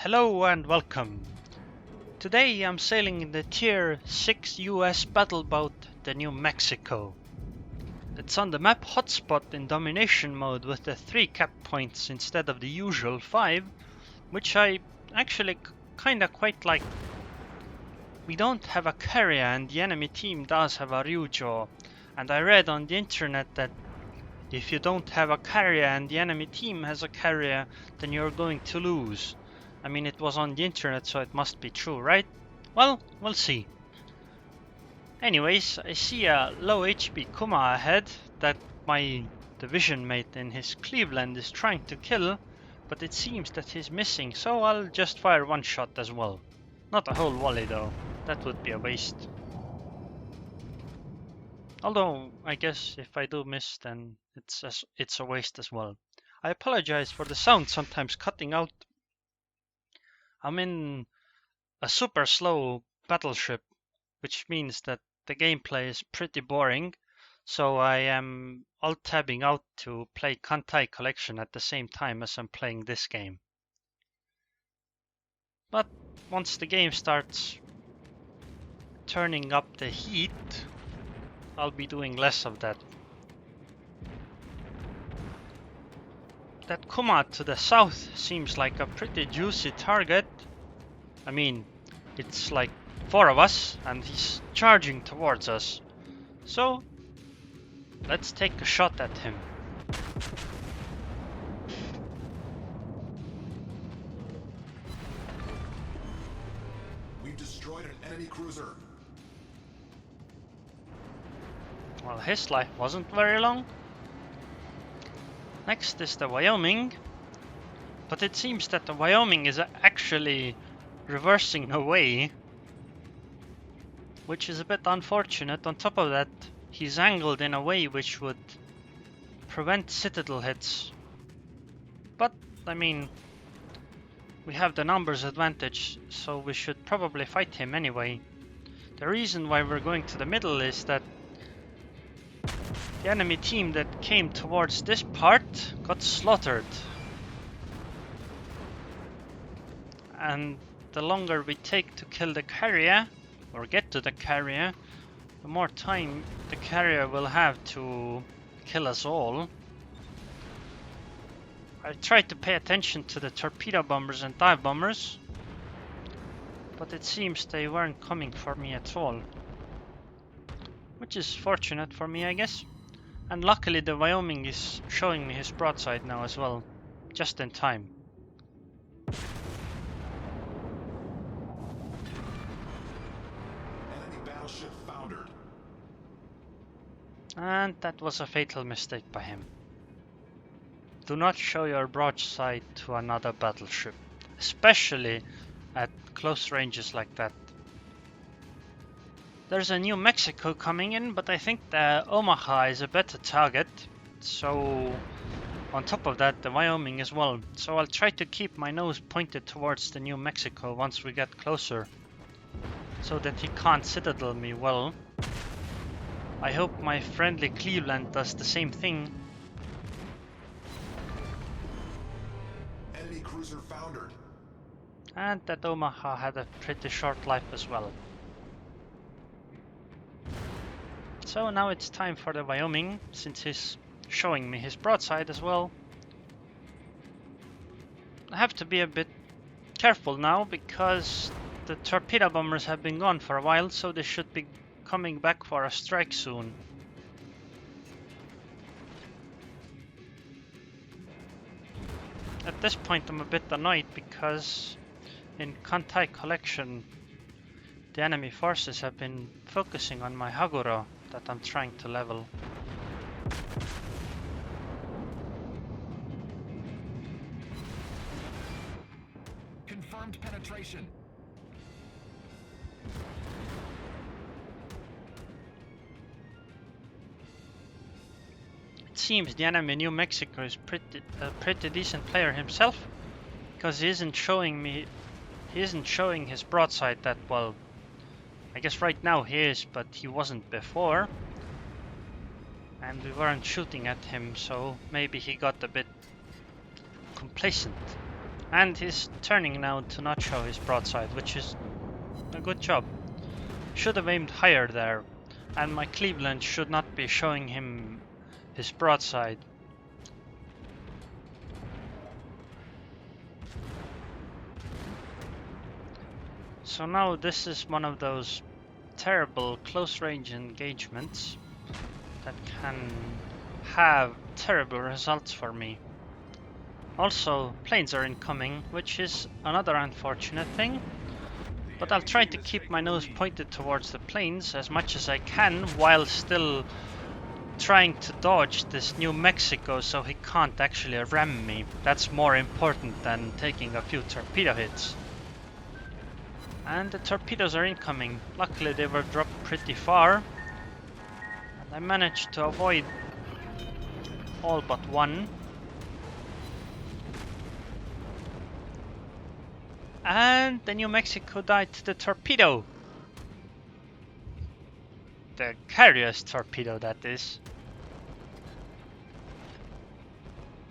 Hello and welcome. Today I'm sailing in the Tier 6 US battle boat, the New Mexico. It's on the map hotspot in domination mode with the 3 cap points instead of the usual 5, which I actually kinda quite like. We don't have a carrier and the enemy team does have a Ryujo, and I read on the internet that if you don't have a carrier and the enemy team has a carrier, then you're going to lose. I mean, it was on the internet, so it must be true, right? Well, we'll see. Anyways, I see a low HP Kuma ahead that my division mate in his Cleveland is trying to kill, but it seems that he's missing, so I'll just fire one shot as well. Not a whole volley though, that would be a waste. Although, I guess if I do miss, then it's a waste as well. I apologize for the sound sometimes cutting out. I'm in a super slow battleship, which means that the gameplay is pretty boring, so I am alt-tabbing out to play Kantai Collection at the same time as I'm playing this game. But once the game starts turning up the heat, I'll be doing less of that. That Kuma to the south seems like a pretty juicy target. I mean, it's like 4 of us and he's charging towards us. So, let's take a shot at him. We've destroyed an enemy cruiser. Well, his life wasn't very long. Next is the Wyoming, but it seems that the Wyoming is actually reversing away, which is a bit unfortunate. On top of that, he's angled in a way which would prevent citadel hits. But, I mean, we have the numbers advantage, so we should probably fight him anyway. The reason why we're going to the middle is that the enemy team that came towards this part got slaughtered. And the longer we take to kill the carrier, or get to the carrier, the more time the carrier will have to kill us all. I tried to pay attention to the torpedo bombers and dive bombers, but it seems they weren't coming for me at all. Which is fortunate for me, I guess. And luckily the Wyoming is showing me his broadside now as well, just in time. Enemy battleship foundered. And that was a fatal mistake by him. Do not show your broadside to another battleship, especially at close ranges like that. There's a New Mexico coming in, but I think the Omaha is a better target. So, on top of that, the Wyoming as well. So I'll try to keep my nose pointed towards the New Mexico once we get closer, so that he can't citadel me well. I hope my friendly Cleveland does the same thing. Enemy cruiser foundered. And that Omaha had a pretty short life as well. So now it's time for the Wyoming, since he's showing me his broadside as well. I have to be a bit careful now, because the torpedo bombers have been gone for a while, so they should be coming back for a strike soon. At this point I'm a bit annoyed, because in Kantai Collection the enemy forces have been focusing on my Haguro that I'm trying to level. Confirmed penetration. It seems the enemy New Mexico is a pretty decent player himself, because he isn't showing his broadside that well. I guess right now he is, but he wasn't before. And we weren't shooting at him, so maybe he got a bit complacent. And he's turning now to not show his broadside, which is a good job. Should have aimed higher there, and my Cleveland should not be showing him his broadside. So now this is one of those terrible close-range engagements that can have terrible results for me. Also, planes are incoming, which is another unfortunate thing, but I'll try to keep my nose pointed towards the planes as much as I can while still trying to dodge this New Mexico so he can't actually ram me. That's more important than taking a few torpedo hits. And the torpedoes are incoming. Luckily they were dropped pretty far, and I managed to avoid all but one. And the New Mexico died to the torpedo. The carrier's torpedo, that is.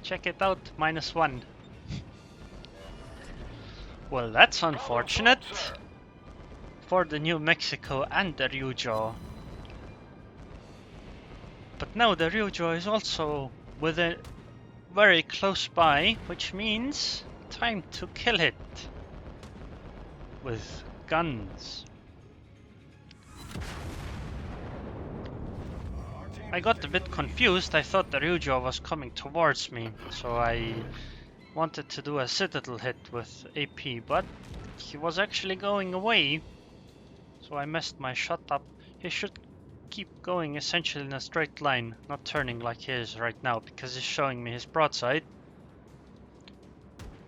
Check it out, -1. Well, that's unfortunate for the New Mexico and the Ryujo. But now the Ryujo is also within very close by, which means time to kill it with guns. I got a bit confused. I thought the Ryujo was coming towards me, so I wanted to do a citadel hit with AP, but he was actually going away, so I messed my shot up. He should keep going essentially in a straight line, not turning like he is right now, because he's showing me his broadside.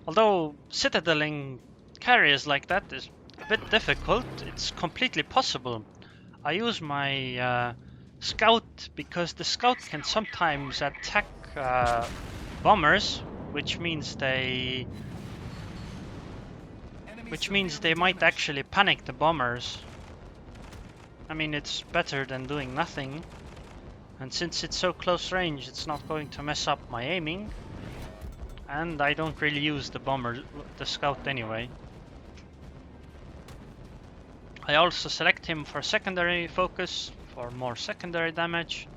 Although citadeling carriers like that is a bit difficult, it's completely possible. I use my scout because the scout can sometimes attack bombers, which means they might actually panic the bombers. I mean, it's better than doing nothing, and since it's so close range, it's not going to mess up my aiming, and I don't really use the scout anyway. I also select him for secondary focus, for more secondary damage.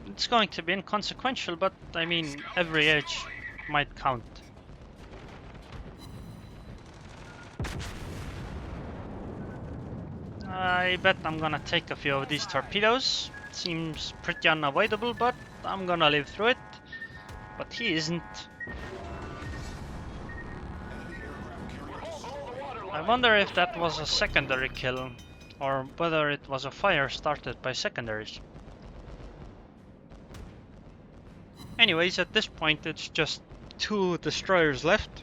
It's going to be inconsequential, but I mean, every edge might count. I bet I'm gonna take a few of these torpedoes. Seems pretty unavoidable, but I'm gonna live through it. But he isn't. I wonder if that was a secondary kill, or whether it was a fire started by secondaries. Anyways, at this point it's just 2 destroyers left,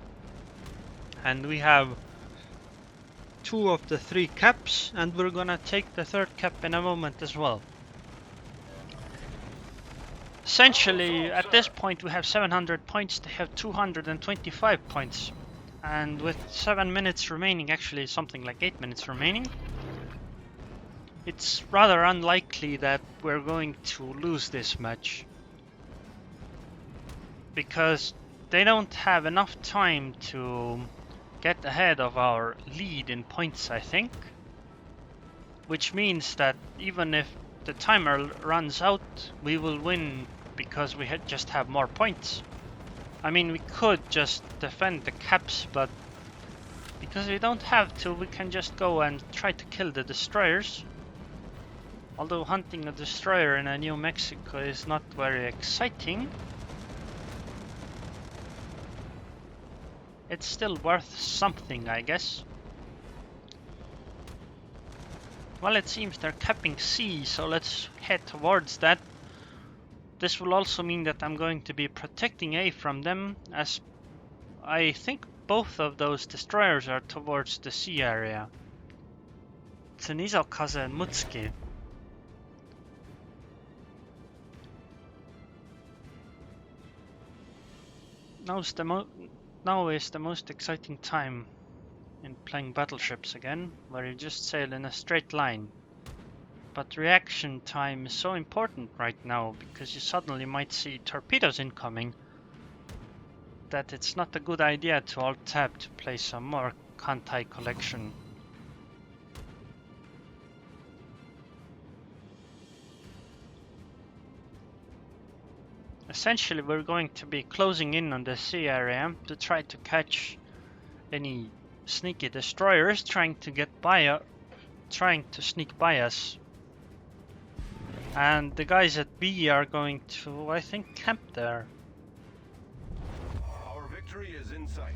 and we have 2 of the 3 caps, and we're gonna take the 3rd cap in a moment as well. Essentially, at this point we have 700 points, they have 225 points. And with 7 minutes remaining, actually something like 8 minutes remaining, it's rather unlikely that we're going to lose this match. Because they don't have enough time to get ahead of our lead in points, I think. Which means that even if the timer runs out, we will win because we just have more points. I mean, we could just defend the caps, but because we don't have to, we can just go and try to kill the destroyers. Although hunting a destroyer in a New Mexico is not very exciting, it's still worth something, I guess. Well, it seems they're capping C, so let's head towards that. This will also mean that I'm going to be protecting A from them, as I think both of those destroyers are towards the sea area. Tsunizokaze and Mutsuki. Now is the most exciting time in playing battleships again, where you just sail in a straight line. But reaction time is so important right now, because you suddenly might see torpedoes incoming that it's not a good idea to alt-tab to play some more Kantai collection. Essentially, we're going to be closing in on the sea area to try to catch any sneaky destroyers trying to sneak by us. And the guys at B are going to, I think, camp there. Our victory is in sight.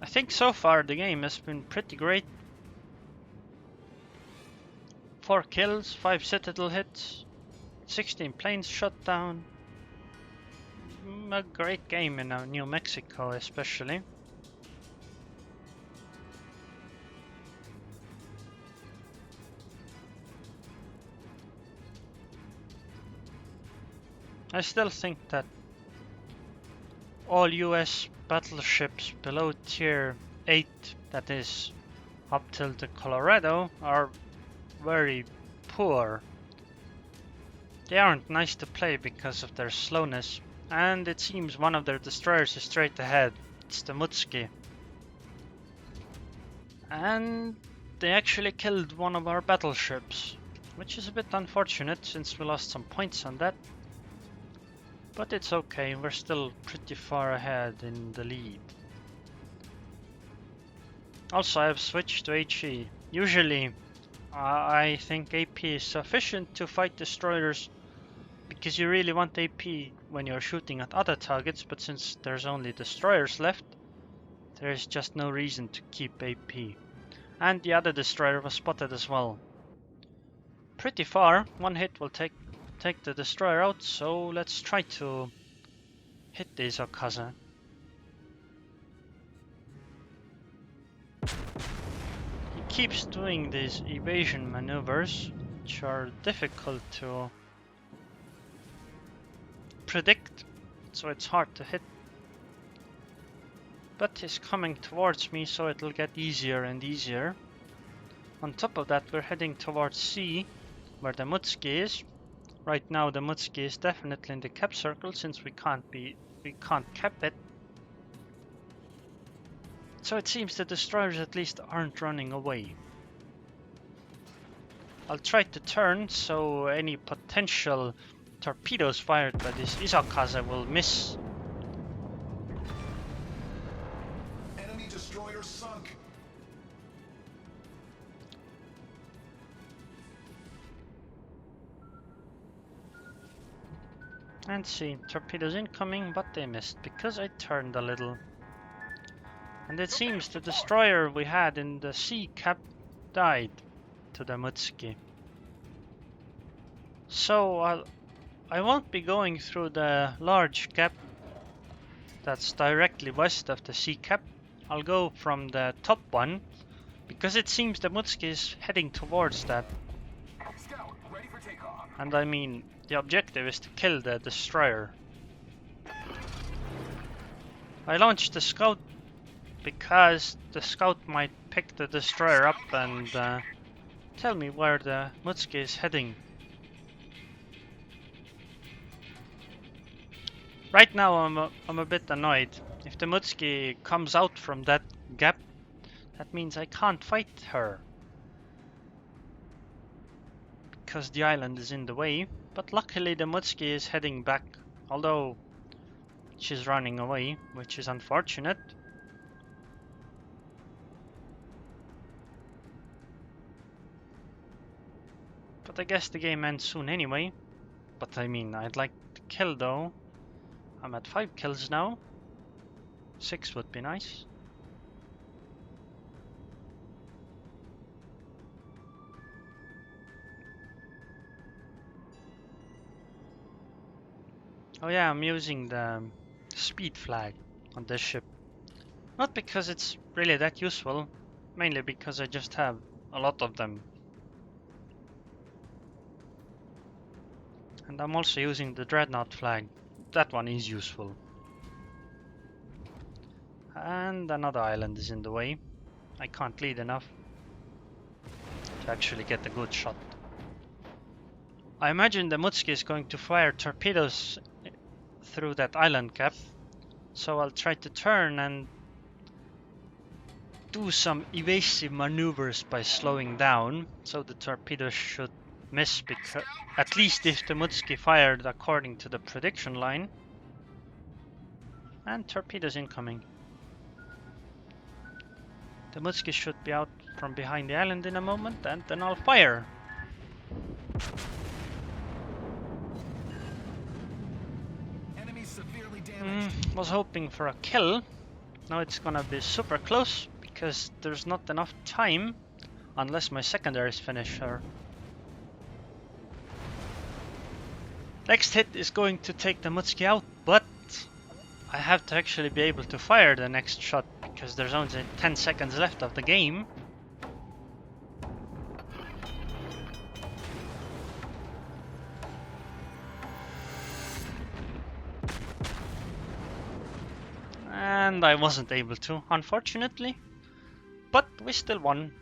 I think so far the game has been pretty great. 4 kills, 5 citadel hits, 16 planes shot down. A great game in New Mexico especially. I still think that all US battleships below tier 8, that is up till the Colorado, are very poor. They aren't nice to play because of their slowness, and it seems one of their destroyers is straight ahead. It's the Mutski. And they actually killed one of our battleships, which is a bit unfortunate since we lost some points on that. But it's okay, we're still pretty far ahead in the lead. Also, I've switched to HE. Usually, I think AP is sufficient to fight destroyers because you really want AP when you're shooting at other targets, but since there's only destroyers left, there's just no reason to keep AP. And the other destroyer was spotted as well. Pretty far, one hit will take the destroyer out, so let's try to hit the Isokaze. He keeps doing these evasion maneuvers, which are difficult to predict, so it's hard to hit. But he's coming towards me, so it'll get easier and easier. On top of that, we're heading towards C, where the Mutski is. Right now the Mutski is definitely in the cap circle since we can't cap it. So it seems the destroyers at least aren't running away. I'll try to turn so any potential torpedoes fired by this Isokaze will miss. Enemy destroyer sunk. And see, torpedoes incoming, but they missed because I turned a little. And it seems the destroyer we had in the sea cap died to the Mutski. So I won't be going through the large gap that's directly west of the sea cap. I'll go from the top one because it seems the Mutski is heading towards that. Scout, ready for takeoff. And I mean, the objective is to kill the destroyer. I launched the scout because the scout might pick the destroyer up and tell me where the Mutski is heading. Right now I'm a bit annoyed. If the Mutski comes out from that gap, that means I can't fight her. Because the island is in the way. But luckily the Mutski is heading back, although she's running away, which is unfortunate. But I guess the game ends soon anyway. But I mean, I'd like to kill though. I'm at 5 kills now. 6 would be nice. Oh yeah, I'm using the speed flag on this ship. Not because it's really that useful, mainly because I just have a lot of them. And I'm also using the Dreadnought flag. That one is useful. And another island is in the way. I can't lead enough to actually get a good shot. I imagine the Mutski is going to fire torpedoes through that island cap, so I'll try to turn and do some evasive maneuvers by slowing down, so the torpedoes should miss, because at least if the Mutski fired according to the prediction line. And torpedoes incoming. The Mutski should be out from behind the island in a moment, and then I'll fire. Enemy severely damaged. Was hoping for a kill. Now it's gonna be super close because there's not enough time unless my secondaries finish her. Next hit is going to take the Mutski out, but I have to actually be able to fire the next shot because there's only 10 seconds left of the game. And I wasn't able to, unfortunately. But we still won.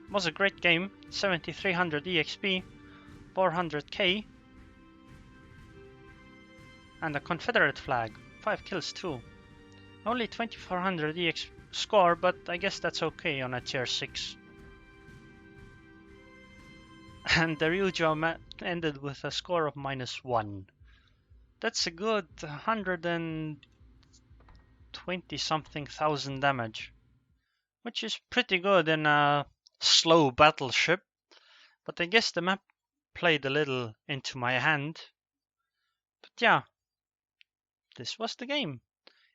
It was a great game. 7300 EXP, 400k. And a Confederate flag. 5 kills too. Only 2400 EX score, but I guess that's okay on a tier 6. And the Ryujo ended with a score of -1. That's a good 120 something thousand damage, which is pretty good in a slow battleship. But I guess the map played a little into my hand. But yeah, this was the game.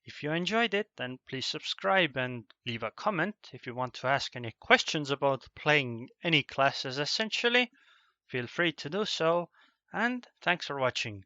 If you enjoyed it, then please subscribe and leave a comment. If you want to ask any questions about playing any classes essentially, feel free to do so, and thanks for watching.